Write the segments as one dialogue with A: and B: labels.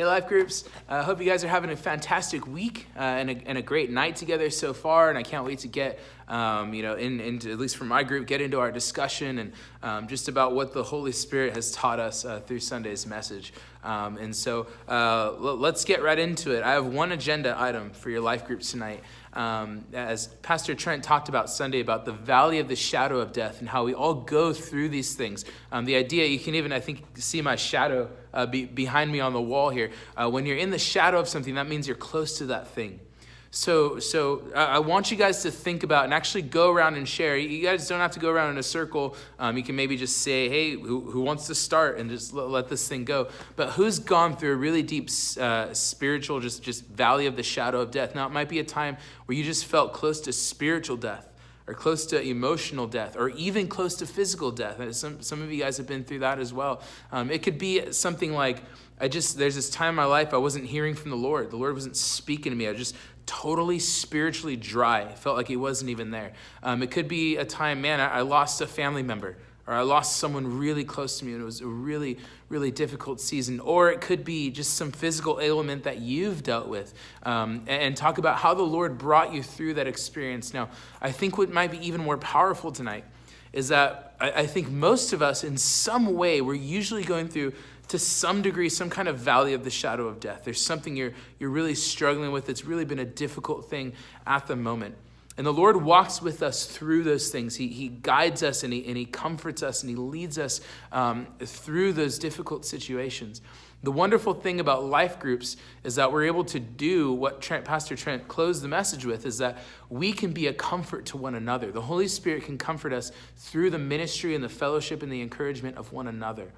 A: Hey, Life Groups. I hope you guys are having a fantastic week and a great night together so far. And I can't wait to get, into, at least for my group, get into our discussion and just about what the Holy Spirit has taught us through Sunday's message. Let's get right into it. I have one agenda item for your Life Groups tonight. As Pastor Trent talked about Sunday, about the valley of the shadow of death and how we all go through these things. The idea, you can even, I think, see my shadow behind me on the wall here. When you're in the shadow of something, that means you're close to that thing. So I want you guys to think about and actually go around and share. You guys don't have to go around in a circle. You can maybe just say, hey, who wants to start, and just let this thing go. But who's gone through a really deep spiritual, just valley of the shadow of death? Now, it might be a time where you just felt close to spiritual death, or close to emotional death, or even close to physical death. Some of you guys have been through that as well. It could be something like, there's this time in my life I wasn't hearing from the Lord. The Lord wasn't speaking to me. I was just totally spiritually dry. I felt like he wasn't even there. It could be a time, I lost a family member, or I lost someone really close to me, and it was a really, really difficult season. Or it could be just some physical ailment that you've dealt with, and talk about how the Lord brought you through that experience. Now, I think what might be even more powerful tonight is that I think most of us, in some way, we're usually going through, to some degree, some kind of valley of the shadow of death. There's something you're really struggling with. It's really been a difficult thing at the moment. And the Lord walks with us through those things. He guides us, and he comforts us, and he leads us through those difficult situations. The wonderful thing about Life Groups is that we're able to do what Pastor Trent closed the message with, is that we can be a comfort to one another. The Holy Spirit can comfort us through the ministry and the fellowship and the encouragement of one another.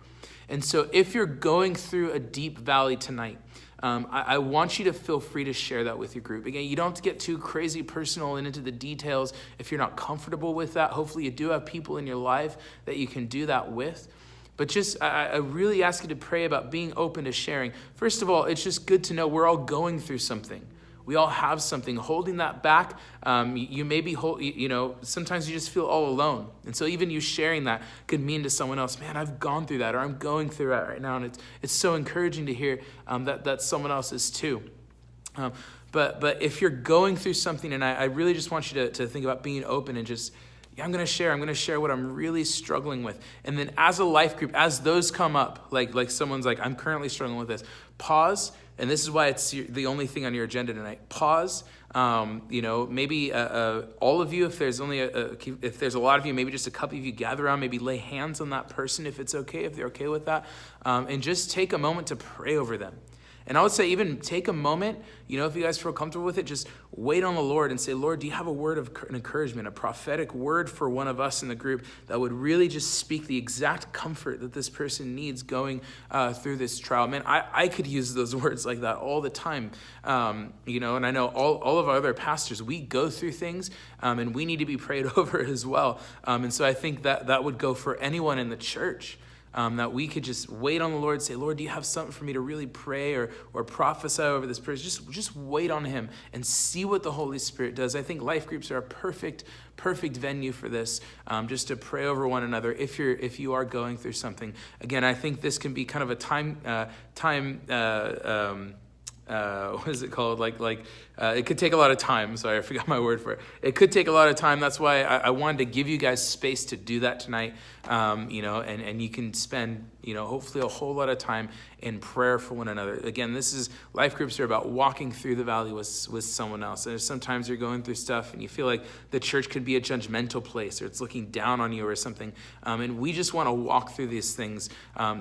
A: And so if you're going through a deep valley tonight, I want you to feel free to share that with your group. Again, you don't have to get too crazy personal and into the details if you're not comfortable with that. Hopefully you do have people in your life that you can do that with. But just, I really ask you to pray about being open to sharing. First of all, it's just good to know we're all going through something. We all have something. Holding that back, you may be, sometimes you just feel all alone. And so even you sharing that could mean to someone else, man, I've gone through that, or I'm going through that right now. And it's so encouraging to hear that someone else is too. But if you're going through something, and I really just want you to think about being open and just, I'm going to share what I'm really struggling with. And then as a life group, as those come up, like someone's like, I'm currently struggling with this, pause. And this is why it's the only thing on your agenda tonight. Pause. Maybe all of you, if there's if there's a lot of you, maybe just a couple of you gather around, maybe lay hands on that person if it's okay, if they're okay with that. And just take a moment to pray over them. And I would say even take a moment, if you guys feel comfortable with it, just wait on the Lord and say, Lord, do you have a word of encouragement, a prophetic word for one of us in the group that would really just speak the exact comfort that this person needs going through this trial? Man, I could use those words like that all the time, and I know all of our other pastors, we go through things, and we need to be prayed over as well. And so I think that would go for anyone in the church. That we could just wait on the Lord, say, Lord, do you have something for me to really pray or prophesy over this person? Just wait on him and see what the Holy Spirit does. I think life groups are a perfect venue for this, just to pray over one another if you are going through something. Again, I think this can be kind of a time what is it called? It could take a lot of time. Sorry, I forgot my word for it. It could take a lot of time. That's why I wanted to give you guys space to do that tonight. And you can spend, hopefully a whole lot of time in prayer for one another. Again, life groups are about walking through the valley with someone else. And sometimes you're going through stuff and you feel like the church could be a judgmental place, or it's looking down on you or something. And we just want to walk through these things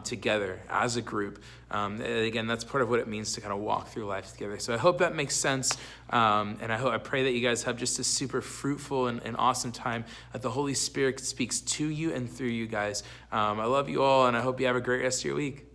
A: together as a group. Again, that's part of what it means to kind of walk through life together. So I hope that makes sense. And I pray that you guys have just a super fruitful and awesome time, that the Holy Spirit speaks to you and through you guys. I love you all, and I hope you have a great rest of your week.